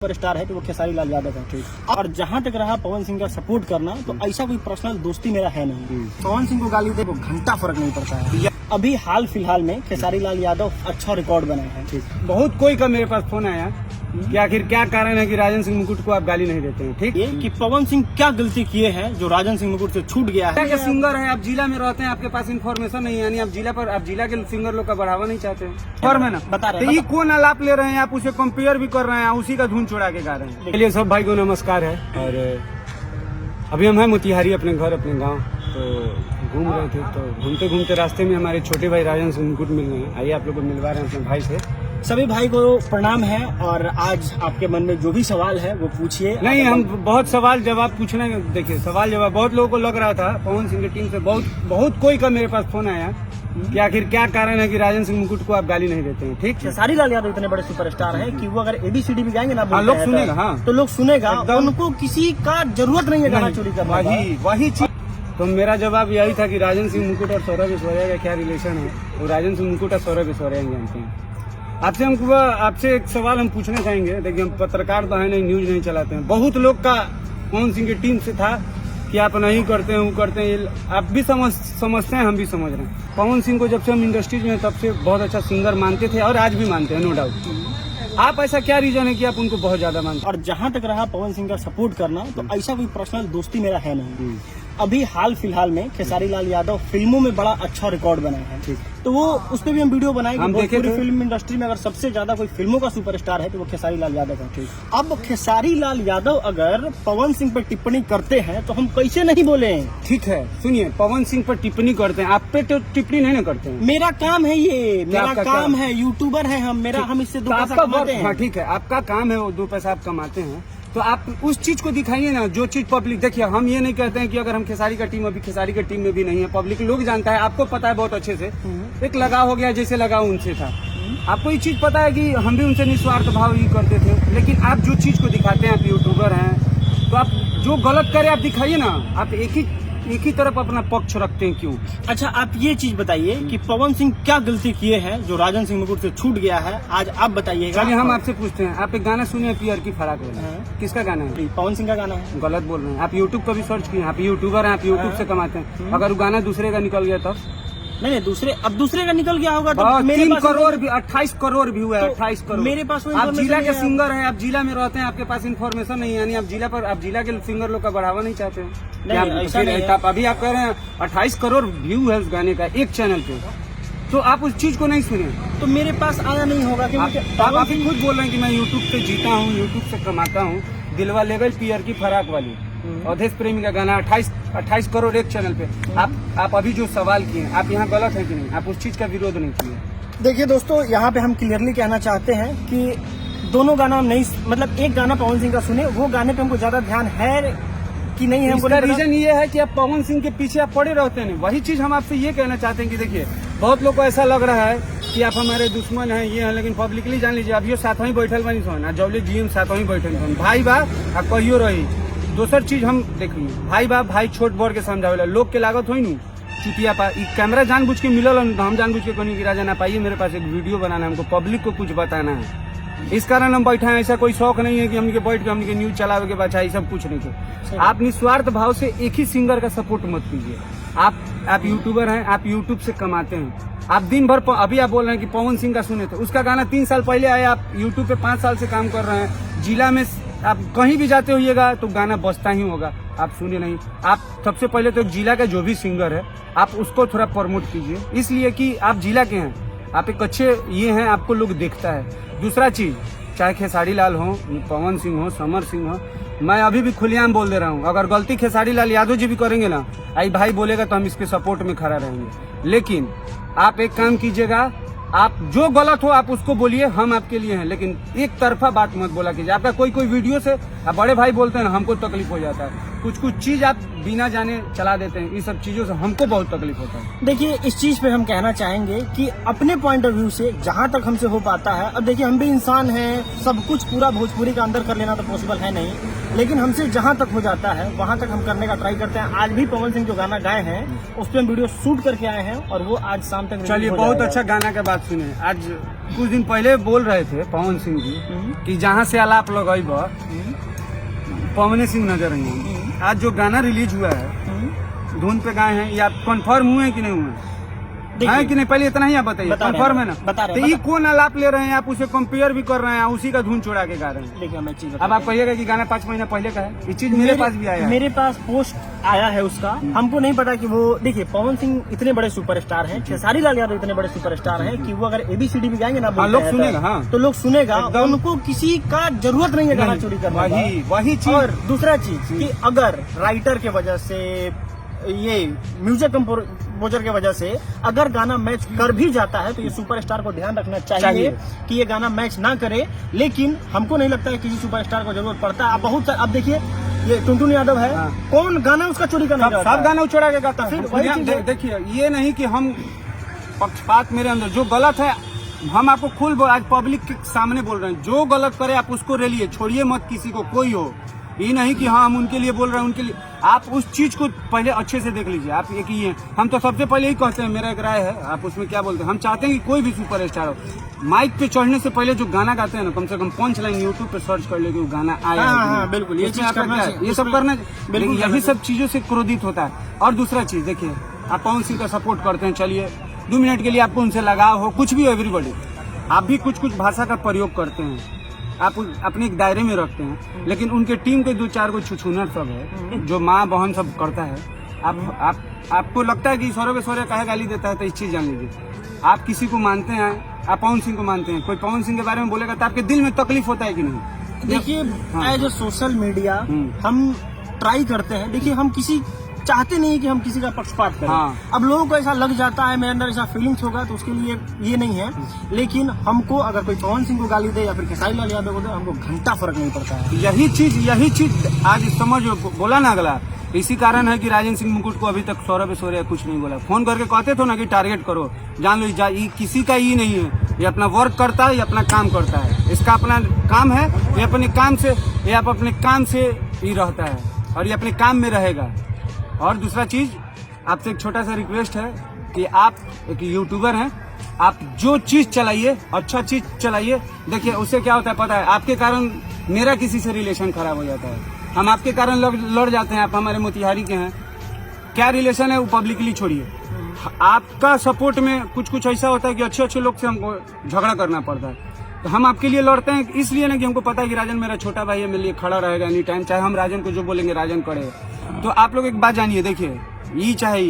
Superstar है कि वो खेसारी लाल यादव है। और जहां तक रहा पवन सिंह का सपोर्ट करना, तो ऐसा कोई पर्सनल दोस्ती मेरा है नहीं। पवन सिंह को गाली दे को घंटा फर्क नहीं पड़ता है। अभी हाल फिलहाल में खेसारी लाल यादव अच्छा रिकॉर्ड बनाए हैं। बहुत कोई का मेरे पास फोन आया कि आखिर क्या कारण है कि राजन सिंह मुकुट को आप गाली नहीं देते हैं। ठीक ये कि पवन सिंह क्या गलती किए हैं जो राजन सिंह मुकुट से छूट गया है। क्या सिंगर है, आप जिला में रहते हैं, आपके पास इन्फॉर्मेशन नहीं है, यानी आप जिला के सिंगर लोग का बढ़ावा नहीं चाहते हैं। फॉर्म है ना, बता रहे तो ये कौन आलाप ले रहे हैं, आप उसे कंपेयर भी कर रहे हैं, उसी का धुन चुरा के गा रहे हैं। चलिए सब भाई को नमस्कार है। और अभी हम हैं मोतिहारी, अपने घर अपने गाँव, तो घूम रहे थे, तो घूमते घूमते रास्ते में हमारे छोटे भाई राजन सिंह मुकुट मिल रहे हैं। आइए आप लोग को मिलवा रहे हैं अपने भाई से। सभी भाई को प्रणाम है। और आज आपके मन में जो भी सवाल है वो पूछिए। नहीं, हम बहुत सवाल जवाब पूछना, देखिए सवाल जवाब बहुत लोगों को लग रहा था पवन सिंह की टीम से बहुत कोई का मेरे पास फोन आया कि आखिर क्या कारण है कि राजन सिंह मुकुट को आप गाली नहीं देते हैं। ठीक, खेसारी लाल यादव इतने बड़े सुपरस्टार हैं कि वो अगर ABCD भी गाएंगे ना, लोग सुनेगा। हाँ, तो लोग सुनेगा, उनको किसी का जरूरत नहीं है गाना चोरी करना। वही चीज। तो मेरा जवाब यही था कि राजन सिंह मुकुट और सौरभ ऐश्वर्या का क्या रिलेशन है, और राजन सिंह मुकुट और सौरभ ऐश्वर्या जानते हैं। आपसे एक सवाल हम पूछना चाहेंगे। देखिए, हम पत्रकार तो है नहीं, न्यूज नहीं चलाते हैं। बहुत लोग का पवन सिंह की टीम से था कि आप नहीं करते हैं, वो करते हैं। आप भी समझते हैं, हम भी समझ रहे हैं। पवन सिंह को जब से हम इंडस्ट्रीज में, तब से बहुत अच्छा सिंगर मानते थे और आज भी मानते हैं, नो डाउट। आप ऐसा क्या रीजन है कि आप उनको बहुत ज्यादा मानते हैं? और जहां तक रहा पवन सिंह का सपोर्ट करना, तो ऐसा कोई पर्सनल दोस्ती मेरा है नहीं। अभी हाल फिलहाल में खेसारी लाल यादव फिल्मों में बड़ा अच्छा रिकॉर्ड बनाए हैं। तो वो उस पर भी हम वीडियो बनाएंगे। पूरी फिल्म इंडस्ट्री में अगर सबसे ज्यादा कोई फिल्मों का सुपरस्टार है तो वो खेसारी लाल यादव है। अब खेसारी लाल यादव अगर पवन सिंह पर टिप्पणी करते हैं तो हम कैसे नहीं बोले। ठीक है, सुनिए, पवन सिंह पर टिप्पणी करते हैं, आप पे तो टिप्पणी नहीं ना करते हैं। मेरा काम है, ये मेरा काम है, यूट्यूबर है हम इससे दो पैसा कमाते हैं। ठीक है, आपका काम है, वो दो पैसा आप कमाते हैं, तो आप उस चीज को दिखाइए ना जो चीज पब्लिक। देखिए, हम ये नहीं कहते हैं कि अगर हम खेसारी का टीम, अभी खेसारी की टीम में भी नहीं है, पब्लिक लोग जानता है, आपको पता है बहुत अच्छे से। एक लगाव हो गया, जैसे लगाव उनसे था, आपको ये चीज पता है कि हम भी उनसे निस्वार्थ भाव ही करते थे। लेकिन आप जो चीज को दिखाते हैं, आप यूट्यूबर हैं, तो आप जो गलत करे आप दिखाइए ना। आप एक ही तरफ अपना पक्ष रखते हैं, क्यों? अच्छा, आप ये चीज बताइए कि पवन सिंह क्या गलती किए हैं जो राजन सिंह मुकुट से छूट गया है, आज आप बताइएगा। चलिए, हम आपसे पूछते हैं, आप एक गाना सुने पियर की फराक वाला, किसका गाना है? पवन सिंह का गाना है। गलत बोल रहे हैं आप। यूट्यूब पर भी सर्च किए, आप यूट्यूबर हैं, आप यूट्यूब से कमाते हैं। अगर वो गाना दूसरे का निकल गया तब? नहीं, दूसरे का निकल गया होगा तो 3 करोड़ भी, 28 करोड़ व्यू है, 28 करोड़। मेरे पास आप जिला के सिंगर हैं, आप जिला में रहते हैं, आपके पास इन्फॉर्मेशन नहीं है, यानी आप जिला के सिंगर लोग का बढ़ावा नहीं चाहते हैं। अभी आप कह रहे हैं 28 करोड़ व्यू है उस गाने का एक चैनल पे, तो आप उस चीज को नहीं सुने तो मेरे पास आया नहीं होगा। आप अभी खुद बोल रहे हैं कि मैं यूट्यूब से जीता हूँ, यूट्यूब से कमाता हूँ। दिलवा लेवल पियर की फराक वाली अवधेश प्रेमी का गाना 28 करोड़ एक चैनल पे। आप अभी जो सवाल किए, आप यहाँ गलत है कि नहीं? आप उस चीज का विरोध नहीं किए। देखिए दोस्तों, यहाँ पे हम क्लियरली कहना चाहते हैं कि दोनों गाना हम नहीं, मतलब एक गाना पवन सिंह का सुने, वो गाने पे हमको ज्यादा ध्यान है कि नहीं है। इसका रीजन ये है कि आप पवन सिंह के पीछे आप पड़े रहते हैं। वही चीज हम आपसे ये कहना चाहते हैं कि देखिए, बहुत लोग को ऐसा लग रहा है कि आप हमारे दुश्मन हैं, ये हैं, लेकिन पब्लिकली जान लीजिए, अभी साथ ही बैठल बनी सोना जौले जीएम साथ ही बैठल सोन भाई बा आप कहियो रही। दोसर चीज हम देखिए, भाई बा भाई छोट बड़ के समझावेला, लोग के लागत हो नु चुतिया पा कैमरा जानबूझ के मिलल, हम जानबूझ के कहनी कि राजा ना पाइए, मेरे पास एक वीडियो बनाना है, हमको पब्लिक को कुछ बताना है, इस कारण हम बैठे हैं। ऐसा कोई शौक नहीं है कि हमने बैठ के हमने न्यूज चलावे के बचाई, सब कुछ नहीं है। आप निस्वार्थ भाव से एक ही सिंगर का सपोर्ट मत कीजिए। आप यूट्यूबर हैं, आप यूट्यूब से कमाते हैं, आप दिन भर अभी आप बोल रहे हैं कि पवन सिंह का सुने थे, उसका गाना 3 साल पहले आया। आप यूट्यूब पे 5 साल से काम कर रहे हैं, जिला में आप कहीं भी जाते होइएगा तो गाना बजता ही होगा, आप सुने नहीं। आप सबसे पहले तो जिला का जो भी सिंगर है, आप उसको थोड़ा प्रमोट कीजिए, इसलिए कि आप जिला के हैं, आप एक अच्छे ये हैं, आपको लोग देखता है। दूसरा चीज, चाहे खेसारी लाल हो, पवन सिंह हो, समर सिंह हो, मैं अभी भी खुलेआम बोल दे रहा हूँ, अगर गलती खेसारी लाल यादव जी भी करेंगे ना, आई भाई बोलेगा तो हम इसके सपोर्ट में खड़ा रहेंगे। लेकिन आप एक काम कीजिएगा, आप जो गलत हो आप उसको बोलिए, हम आपके लिए हैं, लेकिन एक तरफा बात मत बोला कीजिए। आपका कोई वीडियो से आप बड़े भाई बोलते हैं ना, हमको तकलीफ हो जाता है। कुछ कुछ चीज आप बिना जाने चला देते हैं। इस सब चीजों से हमको बहुत तकलीफ होता है। देखिए, इस चीज पे हम कहना चाहेंगे कि अपने पॉइंट ऑफ व्यू से जहां तक हमसे हो पाता है, अब देखिए हम भी इंसान हैं, सब कुछ पूरा भोजपुरी का अंदर कर लेना तो पॉसिबल है नहीं, लेकिन हमसे जहां तक हो जाता है वहां तक हम करने का ट्राई करते हैं। आज भी पवन सिंह जो गाना गाए हैं उस पर हम वीडियो शूट करके आए हैं और वो आज शाम तक चलिए, बहुत अच्छा गाना का बात सुने। आज कुछ दिन पहले बोल रहे थे पवन सिंह जी कि जहाँ से आलाप लगाई पवन सिंह नजर आई। आज जो गाना रिलीज हुआ है धुन पे गाए हैं, ये आप कंफर्म हुए कि नहीं हुए है कि नहीं? पहले इतना ही आप बताइए, कंफर्म है ना? तो ये कौन आलाप ले रहे हैं आप, उसे कंपेयर भी कर रहे हैं, उसी का धुन छोड़ा के गा रहे हैं। देखिए, मैं चीज अब आप कहिएगा कि गाना 5 महीना पहले का है। ये चीज मेरे पास भी आया है, मेरे पास पोस्ट आया है उसका। हमको नहीं पता कि वो, देखिए पवन सिंह इतने बड़े सुपरस्टार हैं, खेसारी लाल यादव इतने बड़े सुपरस्टार हैं कि वो अगर ABCD भी गाएंगे ना लोग सुनेगा। हाँ, तो लोग सुनेगा, उनको किसी का जरूरत नहीं है गाना चोरी करने की। वही चीज। और दूसरा चीज कि अगर राइटर के वजह से, ये म्यूजिक कंपोजर की वजह से अगर गाना मैच कर भी जाता है तो ये सुपरस्टार को ध्यान रखना चाहिए कि ये गाना मैच ना करे। लेकिन हमको नहीं लगता है किसी सुपरस्टार को जरूरत पड़ता है। अब देखिए, ये टुनटुन यादव है। हाँ। कौन गाना उसका चोरी करना चाहता है? सब गाना उछोड़ा के गाता है। देखिए, ये नहीं कि हम पक्षपात मेरे अंदर, जो गलत है हम आपको खुल आज पब्लिक के सामने बोल रहे हैं। जो गलत करे आप उसको रेलिए, छोड़िए मत किसी को, कोई हो। ये नहीं कि हाँ हम उनके लिए बोल रहे हैं, उनके लिए। आप उस चीज को पहले अच्छे से देख लीजिए। आप एक ही है, हम तो सबसे पहले ही कहते हैं, मेरा एक राय है, आप उसमें क्या बोलते हैं, हम चाहते हैं कि कोई भी सुपरस्टार हो, माइक पे चढ़ने से पहले जो गाना गाते हैं ना, कम से कम 5 लाइन यूट्यूब पे सर्च कर ले कि वो गाना आया। हाँ, बिल्कुल, ये सब करना, बिल्कुल यही सब चीजों से क्रोधित होता है। और दूसरा चीज देखिए, आप पवन सिंह का सपोर्ट करते हैं, चलिए 2 मिनट के लिए आपको उनसे लगाव हो, कुछ भी हो, एवरीबॉडी आप भी कुछ कुछ भाषा का प्रयोग करते हैं, आप अपने एक दायरे में रखते हैं, लेकिन उनके टीम के 2-4 को छुछुनर सब है जो माँ बहन सब करता है। आपको लगता है कि सौरभ काहे गाली देता है, तो इस चीज जान लीजिए, आप किसी को मानते हैं, आप पवन सिंह को मानते हैं, कोई पवन सिंह के बारे में बोलेगा तो आपके दिल में तकलीफ होता है कि नहीं? देखिए, एज ए सोशल मीडिया हम ट्राई करते हैं। देखिए, हम किसी चाहते नहीं कि हम किसी का पक्षपात करें। हाँ। अब लोगों को ऐसा लग जाता है, मेरे अंदर ऐसा फीलिंग्स होगा, तो उसके लिए ये नहीं है। लेकिन हमको अगर कोई पवन सिंह को गाली दे या फिर खेसारी लाल यादव को दे, हमको घंटा फर्क नहीं पड़ता है। यही चीज आज समझ बोला ना अगला। इसी कारण है कि राजेंद्र सिंह मुकुट को अभी तक सौरभ कुछ नहीं बोला। फोन करके कहते थे ना कि टारगेट करो, जान लो ये किसी का ही नहीं है, ये अपना वर्क करता है, ये अपना काम करता है, इसका अपना काम है, ये अपने काम से ही रहता है और ये अपने काम में रहेगा। और दूसरा चीज, आपसे एक छोटा सा रिक्वेस्ट है कि आप एक यूट्यूबर हैं, आप जो चीज चलाइए, अच्छा चीज चलाइए। देखिए, उससे क्या होता है पता है, आपके कारण मेरा किसी से रिलेशन खराब हो जाता है, हम आपके कारण लड़ जाते हैं। आप हमारे मोतिहारी के हैं, क्या रिलेशन है वो पब्लिकली छोड़िए। आपका सपोर्ट में कुछ ऐसा होता है कि अच्छे लोग से हमको झगड़ा करना पड़ता है, तो हम आपके लिए लड़ते हैं इसलिए ना कि हमको पता है कि राजन मेरा छोटा भाई है, मेरे लिए खड़ा रहेगा एनी टाइम, चाहे हम राजन को जो बोलेंगे राजन करेगा। तो आप लोग एक बात जानिए, देखिए, ये चाहे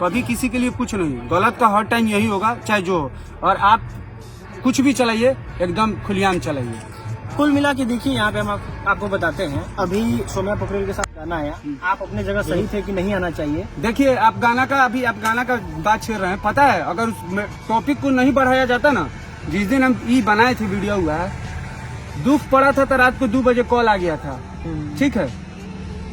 कभी किसी के लिए कुछ नहीं, गलत का हर टाइम यही होगा, चाहे जो हो। और आप कुछ भी चलाइए, एकदम खुलेआम चलाइए। कुल मिला के देखिए, यहाँ पे हम आपको बताते हैं, अभी सोम्या पोखरेल के साथ गाना आया, आप अपने जगह सही थे कि नहीं आना चाहिए? देखिए, आप गाना का बात छेड़ रहे हैं, पता है अगर उस टॉपिक को नहीं बढ़ाया जाता ना, जिस दिन हम ये बनाए थे वीडियो हुआ है, दुख पड़ा था तो रात को 2 बजे कॉल आ गया था, ठीक है।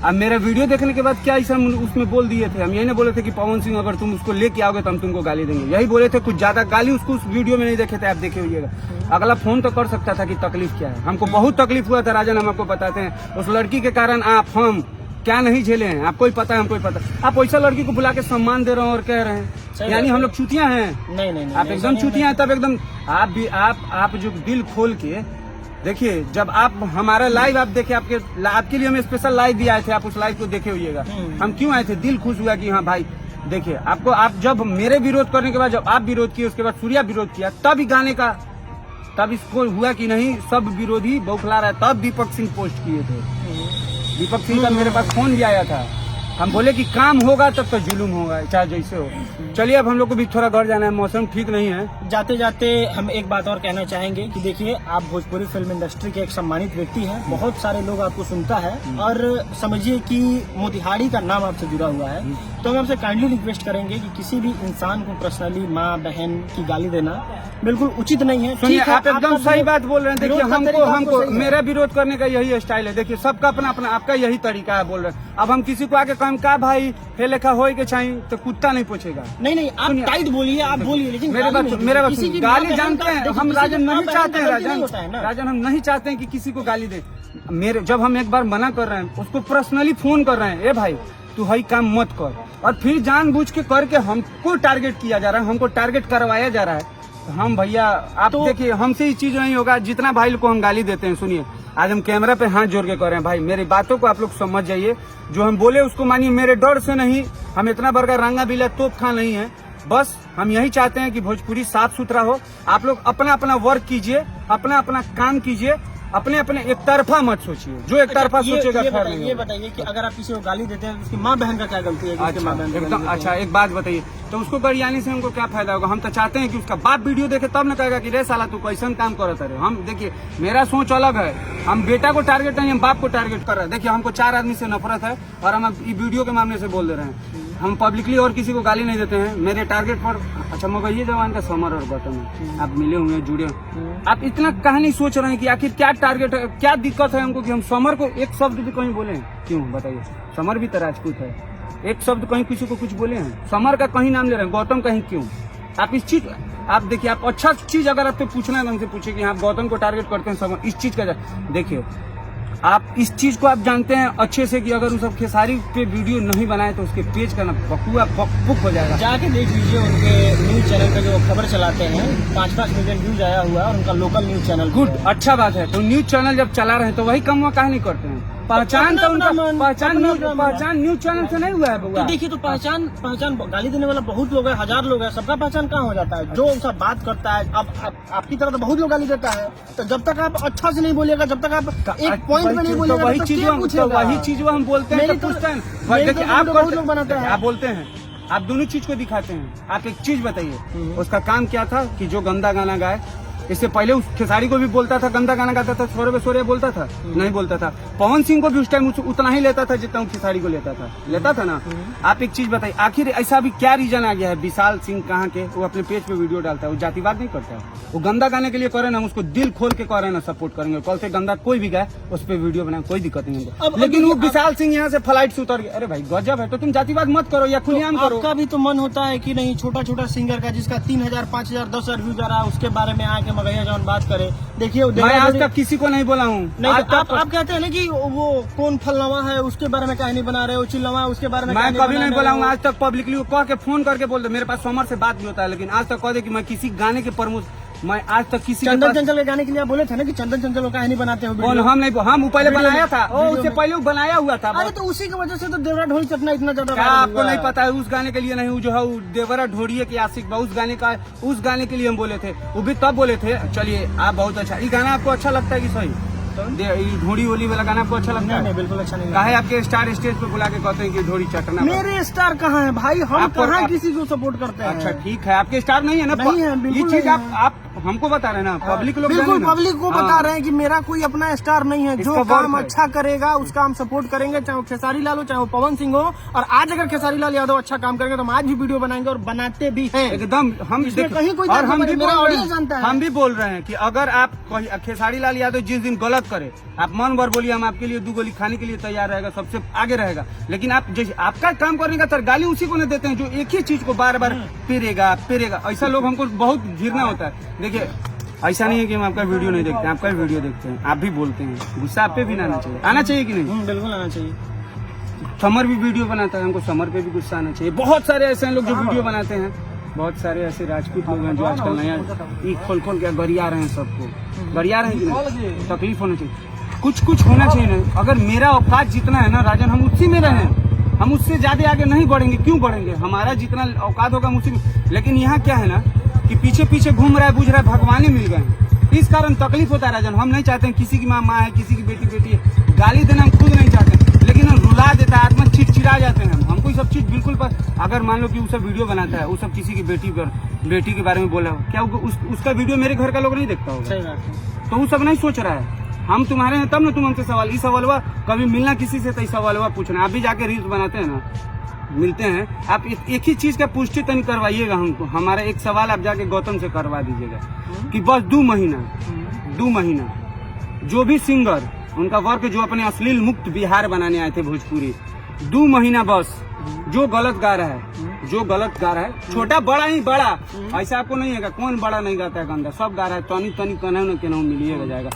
अब मेरा वीडियो देखने के बाद क्या ऐसा उसमें बोल दिए थे, हम यही ना बोले थे कि पवन सिंह अगर तुम उसको लेके आओगे तो हम तुमको गाली देंगे, यही बोले थे। कुछ ज्यादा गाली उसको उस वीडियो में नहीं देखे थे, आप देखे होइएगा। अगला फोन तो कर सकता था कि तकलीफ क्या है, हमको बहुत तकलीफ हुआ था राजन, हम आपको बताते हैं। उस लड़की के कारण हम क्या नहीं झेले हैं, आपको ही पता है, हमको ही पता। आप वैसा लड़की को बुला के सम्मान दे रहे हो और कह रहे हैं यानी हम लोग चूतियां हैं। नहीं, आप एकदम चूतियां हैं। तब एकदम आप जो दिल खोल के देखिए, जब आप हमारा लाइव आप देखे, आपके लिए हम स्पेशल लाइव भी आए थे, आप उस लाइव को देखे होइएगा। हम क्यों आए थे, दिल खुश हुआ कि हाँ भाई देखिए, आप जब मेरे विरोध करने के बाद जब आप विरोध किए, उसके बाद सूर्या विरोध किया, तब ही गाने का, तब इसको हुआ कि नहीं सब विरोधी बौखला रहा है, तब दीपक सिंह पोस्ट किए थे। दीपक सिंह का मेरे पास फोन भी आया था हम बोले कि काम होगा तब तो जुलूम होगा, चाहे जैसे हो। चलिए अब हम लोग को भी थोड़ा घर जाना है, मौसम ठीक नहीं है। जाते जाते हम एक बात और कहना चाहेंगे कि देखिए, आप भोजपुरी फिल्म इंडस्ट्री के एक सम्मानित व्यक्ति हैं, बहुत सारे लोग आपको सुनता है और समझिए कि मोतिहारी का नाम आपसे जुड़ा हुआ है। तो हम आपसे काइंडली रिक्वेस्ट करेंगे कि किसी भी इंसान को पर्सनली माँ बहन की गाली देना बिल्कुल उचित नहीं है। सुनिए, ठीक है, आप एकदम आपका सही बात बोल रहे हैं। देखिए, विरोध का तरीका हमको तो सही है। मेरा विरोध करने का यही स्टाइल है। देखिए, सबका अपना अपना आपका यही तरीका है बोल रहे हैं। अब हम किसी को आके कहें का भाई हे लेखा होए के चाहिए तो कुत्ता नहीं पूछेगा। नहीं आप टाइट बोलिए, आप बोलिए, लेकिन मेरे गाली बात नहीं। मेरा बात किसी की गाली माँ जानते बहन हैं का- हम, किसी राजन की माँ नहीं बहन चाहते का हैं। गलती नहीं होता है ना। राजन हम नहीं चाहते हैं कि किसी को गाली दे। मेरे जब हम एक बार मना कर रहे हैं, उसको पर्सनली फोन कर रहे हैं, ए भाई तू हई काम मत कर, और फिर जानबूझ के करके हमको टारगेट किया जा रहा है, हमको टारगेट करवाया जा रहा है। तो हम भैया आप तो- देखिए, हमसे ये चीज नहीं होगा। जितना भाई को हम गाली देते हैं, सुनिए आज हम कैमरा पे हाथ जोड़ के कर रहे हैं, भाई मेरी बातों को आप लोग समझ जाइए। जो हम बोले उसको मानिए, मेरे डर से नहीं। हम इतना बड़ा रंगा बिला तोप खा नहीं है। बस हम यही चाहते हैं कि भोजपुरी साफ सुथरा हो। आप लोग अपना अपना वर्क कीजिए, अपना अपना काम कीजिए, अपने अपने एक तरफा मत सोचिए। जो एक तरफा सोचेगा खैर नहीं ये होगा। बताइए कि अगर आप किसी को गाली देते हैं तो उसकी माँ बहन का क्या गलती है कि उसके माँ बहन को गाली एकदम देते हैं? अच्छा, एक बात बताइए, तो उसको गरियाने से हमको क्या फायदा होगा? हम तो चाहते हैं कि उसका बाप वीडियो देखे तब न कहेगा कि रे साला तू कैसन काम करत है। हम देखिए, मेरा सोच अलग है। हम बेटा को टारगेट नहीं, हम बाप को टारगेट कर रहे हैं। देखिए, हमको 4 आदमी से नफरत है और हम अब वीडियो के मामले से बोल दे रहे हैं। हम पब्लिकली और किसी को गाली नहीं देते हैं। मेरे टारगेट पर अच्छा मगहिए जवान का समर और गौतम है, आप मिले हुए हैं, जुड़े हैं। आप इतना कहानी सोच रहे हैं कि आखिर क्या टारगेट है, क्या दिक्कत है हमको कि हम समर को एक शब्द भी कहीं बोले हैं? क्यों बताइए? समर भी तो राजपूत है, एक शब्द कहीं किसी को कुछ बोले हैं? समर का कहीं नाम ले रहे हैं, गौतम कहीं क्यों? आप इस चीज आप देखिए, आप अच्छा चीज अगर आपसे पूछना है, हमसे पूछिए कि आप गौतम को टारगेट करते हैं, समर इस चीज का देखिए, आप इस चीज को आप जानते हैं अच्छे से कि अगर उस खेसारी पे वीडियो नहीं बनाए तो उसके पेज का ना बकुआ बकबुक हो जाएगा। जाके देख लीजिए, उनके न्यूज चैनल पे जो खबर चलाते हैं 5-5 मिलियन व्यूज आया हुआ है और उनका लोकल न्यूज चैनल गुड, अच्छा बात है। तो न्यूज चैनल जब चला रहे हैं तो वही कम काहे नहीं करते हैं? पहचान तो उनका पहचान न्यूज चैनल से नहीं हुआ है तो बउआ। देखिए, तो पहचान गाली देने वाला बहुत लोग है, 1000 लोग है, सबका पहचान कहाँ हो जाता है? जो उनसे बात करता है, अब आपकी तरह तो बहुत लोग गाली देता है। तो जब तक आप अच्छा से नहीं बोलिएगा, जब तक आप एक पॉइंट पे नहीं बोलिएगा, वही चीज हम बोलते हैं, तो पूछते हैं। देखिए, आप बहुत लोग बनाते हैं, आप बोलते हैं, आप दोनों चीज को दिखाते हैं। आप एक चीज बताइए, उसका काम क्या था कि जो गंदा गाना गाए, इससे पहले उस खेसारी को भी बोलता था, गंदा गाना गाता था, सोरे बोलता था, नहीं बोलता था। पवन सिंह को भी उस टाइम उतना ही लेता था जितना खेसारी को लेता था ना। आप एक चीज बताइए, आखिर ऐसा भी क्या रीजन आ गया है? विशाल सिंह कहाँ के, वो अपने पेज पे वीडियो डालता है, वो जातिवाद नहीं करता है, वो गंदा गाने के लिए करे ना, हम उसको दिल खोल के करे ना सपोर्ट करेंगे। कल से गंदा कोई भी गाए उस पर वीडियो बनाए, कोई दिक्कत नहीं हमको। लेकिन वो विशाल सिंह यहाँ से फ्लाइट से उतर गया, अरे भाई गजब है। तो तुम जातिवाद मत करो या खुलेआम करो। आपका भी तो मन होता है कि नहीं, छोटा छोटा सिंगर का जिसका 3000, 5000, 10,000 व्यूज आ रहा है, उसके बारे में आके मगैया जवान बात करे। देखिए, मैं आज तक किसी को नहीं बोला हूँ। नहीं, तो आप कहते हैं ना कि वो कौन फलनामा है, उसके बारे में कहानी बना रहे हो, चिल्लावा है, उसके बारे में मैं कहानी कभी बना नहीं रहे बोला हो। हूँ। आज तक पब्लिकली कह के फोन करके बोल दे। मेरे पास समर से बात भी होता है, लेकिन आज तक कह दे कि मैं किसी गाने के प्रमोट, मैं आज तक किसी के चंदन पास- चंचल के गाने के लिए आप बोले थे ना कि चंदन चंचल को कहानी बनाते हो कौन? वीडियो? हम नहीं, हम पहले वीडियो बनाया में- था, वीडियो उससे में। पहले वो बनाया हुआ था। अरे तो उसी की वजह से तो देवरा ढोल चटना इतना ज्यादा क्या वायरल आपको हुआ नहीं है। पता है? उस गाने के लिए नहीं, वो जो है वो देवरा ढोड़िए की आशिक बा, उस गाने के लिए हम बोले थे, वो भी तब बोले थे। चलिए, आप बहुत अच्छा, ये गाना आपको अच्छा लगता है कि सही? ढोड़ी होली वाला गाना आपको अच्छा लगता नहीं, है? बिल्कुल अच्छा नहीं लगा। काहे आपके स्टार स्टेज पे बुला के कहते हैं कि ढोड़ी चटना? मेरे स्टार कहाँ है भाई? हम आपको- कहाँ किसी को सपोर्ट करते हैं? अच्छा ठीक है, आपके स्टार नहीं है ना? नहीं है, बिल्कुल ये चीज नहीं है। आप हमको बता रहे हैं ना, पब्लिक लोग बिल्कुल जाने ना। पब्लिक को बता रहे हैं कि मेरा कोई अपना स्टार नहीं है। जो इसका काम वर्क है। अच्छा करेगा उसका हम सपोर्ट करेंगे, चाहे वो खेसारी लाल हो, चाहे वो पवन सिंह हो। और आज अगर खेसारी लाल यादव अच्छा काम करेंगे तो हम आज भी वीडियो बनाएंगे और बनाते भी हैं। एकदम हम इसमें देखिए, कहीं कोई और बात हम नहीं, भी मेरा बोल रहे audience जानता हैं, है। हम भी बोल रहे हैं कि अगर आप खेसारी लाल यादव जिस दिन गलत करे, आप मन भर बोलिए, हम आपके लिए 2 गोली खाने के लिए तैयार रहेगा, सबसे आगे रहेगा। लेकिन आप जैसे आपका काम करने का गाली उसी को नहीं देते हैं जो एक ही चीज को बार बार पेरेगा। ऐसा लोग हमको बहुत घिरना होता है। देखिए, ऐसा नहीं है कि हम आपका वीडियो नहीं देखते हैं, आपका वीडियो देखते हैं, आप भी बोलते हैं। गुस्सा आप पे भी ना आना चाहिए कि नहीं? बिल्कुल आना चाहिए। समर भी वीडियो बनाता है, हमको समर पे भी गुस्सा आना चाहिए। बहुत सारे ऐसे हैं लोग जो वीडियो बनाते हैं, बहुत सारे ऐसे राजपूत लोग हैं जो आजकल नया खोल के गरिया रहे हैं, सबको गरिया रहे हैं कि नहीं? तकलीफ होना चाहिए, कुछ होना चाहिए ना। अगर मेरा औकात जितना है ना राजन, हम उसी में रहें, हम उससे ज्यादा आगे नहीं बढ़ेंगे। क्यों बढ़ेंगे? हमारा जितना औकात होगा हम उसी में। लेकिन यहाँ क्या है ना कि पीछे घूम रहा है, बुझ रहा है, भगवान मिल गए, इस कारण तकलीफ होता है राजन। हम नहीं चाहते हैं किसी की माँ है, किसी की बेटी है, गाली देना हम खुद नहीं चाहते, लेकिन हम रुला देता है, आत्मा चिड़चिड़ा जाते हैं। बिल्कुल अगर मान लो कि वो सब वीडियो बनाता है, वो सब किसी की बेटी के बारे में बोला, क्या उसका वीडियो मेरे घर का लोग नहीं देखता होगा? सही बात है। तो वो सब नहीं सोच रहा है। हम तुम्हारे हैं तब ना तुम हमसे सवाल, इस सवाल हुआ कभी मिलना किसी से तो इस सवाल हुआ पूछना। आप भी जाके रील्स बनाते हैं ना, मिलते हैं, आप एक ही चीज का पुष्टि तो नहीं करवाइएगा हमको। हमारा एक सवाल आप जाके गौतम से करवा दीजिएगा कि बस 2 महीना जो भी सिंगर उनका वर्क जो अपने अश्लील मुक्त बिहार बनाने आए थे भोजपुरी, 2 महीना बस जो गलत गा रहा है, छोटा बड़ा ही बड़ा, ऐसा आपको नहीं है कौन बड़ा नहीं गाता है गंदा, सब गा रहा है, तनी कहना न कहना मिलिएगा जाएगा।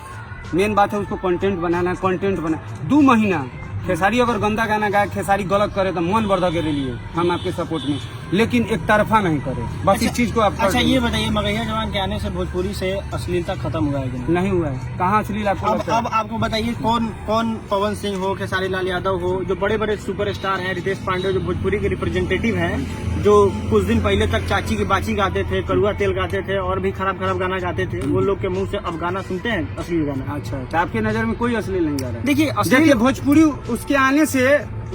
मेन बात है उसको कंटेंट बना 2 महीना। खेसारी अगर गंदा गाना गाए, खेसारी गलत करे तो मन वर्धक के लिए हम आपके सपोर्ट में, लेकिन एक तरफा नहीं करे बस। अच्छा, इस चीज को आप अच्छा ये बताइए, मगहिया जवान के आने से भोजपुरी से अश्लीलता खत्म हुआ है कि नहीं हुआ है? कहाँ अश्लील आपको लगता है? अब आपको बताइए कौन पवन सिंह हो, खेसारी लाल यादव हो, जो बड़े बड़े सुपरस्टार हैं, रितेश पांडे जो भोजपुरी के रिप्रेजेंटेटिव हैं, जो कुछ दिन पहले तक चाची की बाची गाते थे, कड़ुआ तेल गाते थे और भी खराब गाना गाते थे, वो लोग के मुंह से अब गाना सुनते हैं अश्लील गाना। अच्छा, तो आपकी नजर में कोई अश्लील नहीं गा रहा है? देखिए भोजपुरी उसके आने से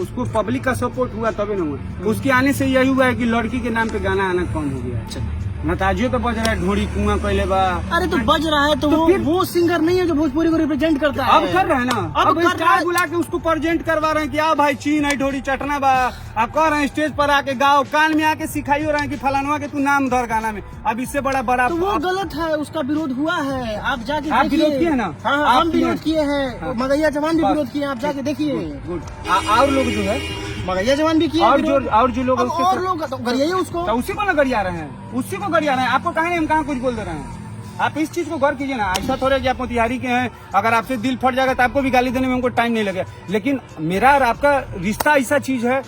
उसको पब्लिक का सपोर्ट हुआ तभी ना हुआ। उसके आने से यही हुआ है कि लड़की के नाम पे गाना आना कौन हो गया। अच्छा, नताजियो तो बज रहा है, ढोड़ी कुआं पहले बा। अरे तो बज रहा है तो वो सिंगर नहीं है जो भोजपुरी को रिप्रेजेंट करता है। अब कर रहे हैं ना, अब स्टार बुला के उसको प्रेजेंट करवा रहे हैं कि आ भाई चीन है ढोड़ी चटना बा। आप कह रहे हैं स्टेज पर आके गाओ, कान में आके सिखाइयो रहे हैं कि फलानवा के तू नाम धर गाना में। अब इससे बड़ा तो वो गलत है, उसका विरोध हुआ है, आप जाके आप विरोध किए ना? हाँ, हम विरोध किए हैं, मगहिया जवान भी विरोध किए, आप जाके देखिए। और लोग जो है मगहिया जवान भी किए और जो लोग और लोग तो गरियाइए उसको, तो उसी को ना गरिया रहे हैं, उसी को गरिया रहे हैं। आपको कहा नहीं हम कहाँ कुछ बोल दे रहे हैं? आप इस चीज को गौर कीजिए ना। ऐसा थोड़ा कि आप मोतिहारी के हैं, अगर आपसे दिल फट जाएगा तो आपको भी गाली देने में हमको टाइम नहीं लगेगा। लेकिन मेरा और आपका रिश्ता ऐसा चीज है,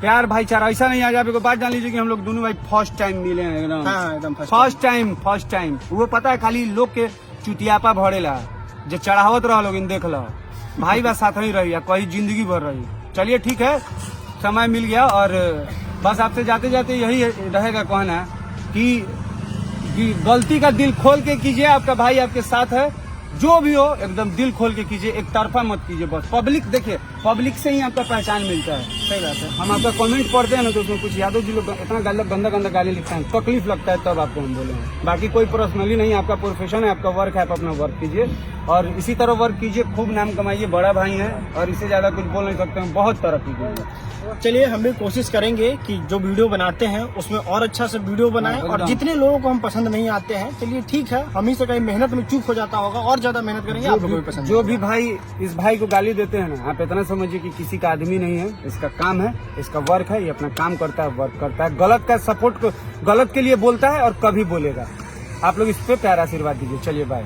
प्यार भाईचारा ऐसा नहीं आ जाए। बात जान लीजिए कि हम लोग दोनों भाई फर्स्ट टाइम मिले हैं एकदम फर्स्ट टाइम। वो पता है खाली लोग के चुतियापा भरेला जो चढ़ावत रहा लोग देख लो भाई बस साथ ही रही कहीं जिंदगी भर रही। चलिए ठीक है, समय मिल गया और बस आपसे जाते जाते यही रहेगा कहना कि गलती का दिल खोल के कीजिए, आपका भाई आपके साथ है, जो भी हो एकदम दिल खोल के कीजिए, एक तरफा मत कीजिए। बस पब्लिक देखिए, पब्लिक से ही आपका पहचान मिलता है। सही बात है। हम आपका कमेंट पढ़ते हैं ना तो उसमें कुछ यादव जी लोग इतना गंदा गाली लिखते हैं, तकलीफ लगता है, तब आपको हम बोले हैं। बाकी कोई पर्सनली नहीं, आपका प्रोफेशन है, आपका वर्क है, आप अपना वर्क कीजिए और इसी तरह वर्क कीजिए, खूब नाम कमाइए। बड़ा भाई है और इससे ज्यादा कुछ बोल नहीं सकते हैं, बहुत तरक्की कीजिए। चलिए हम भी कोशिश करेंगे कि जो वीडियो बनाते हैं उसमें और अच्छा से वीडियो बनाएं, और जितने लोगों को हम पसंद नहीं आते हैं, चलिए ठीक है, हम ही से कहीं मेहनत में चूक हो जाता होगा, और ज्यादा मेहनत करेंगे, आप लोगों को पसंद। जो भी भाई इस भाई को गाली देते हैं ना, आप इतना समझिए कि किसी का आदमी नहीं है, इसका काम है, इसका वर्क है, ये अपना काम करता है, वर्क करता है, गलत का सपोर्ट, गलत के लिए बोलता है और कभी बोलेगा। आप लोग इस पे प्यार आशीर्वाद दीजिए। चलिए बाय।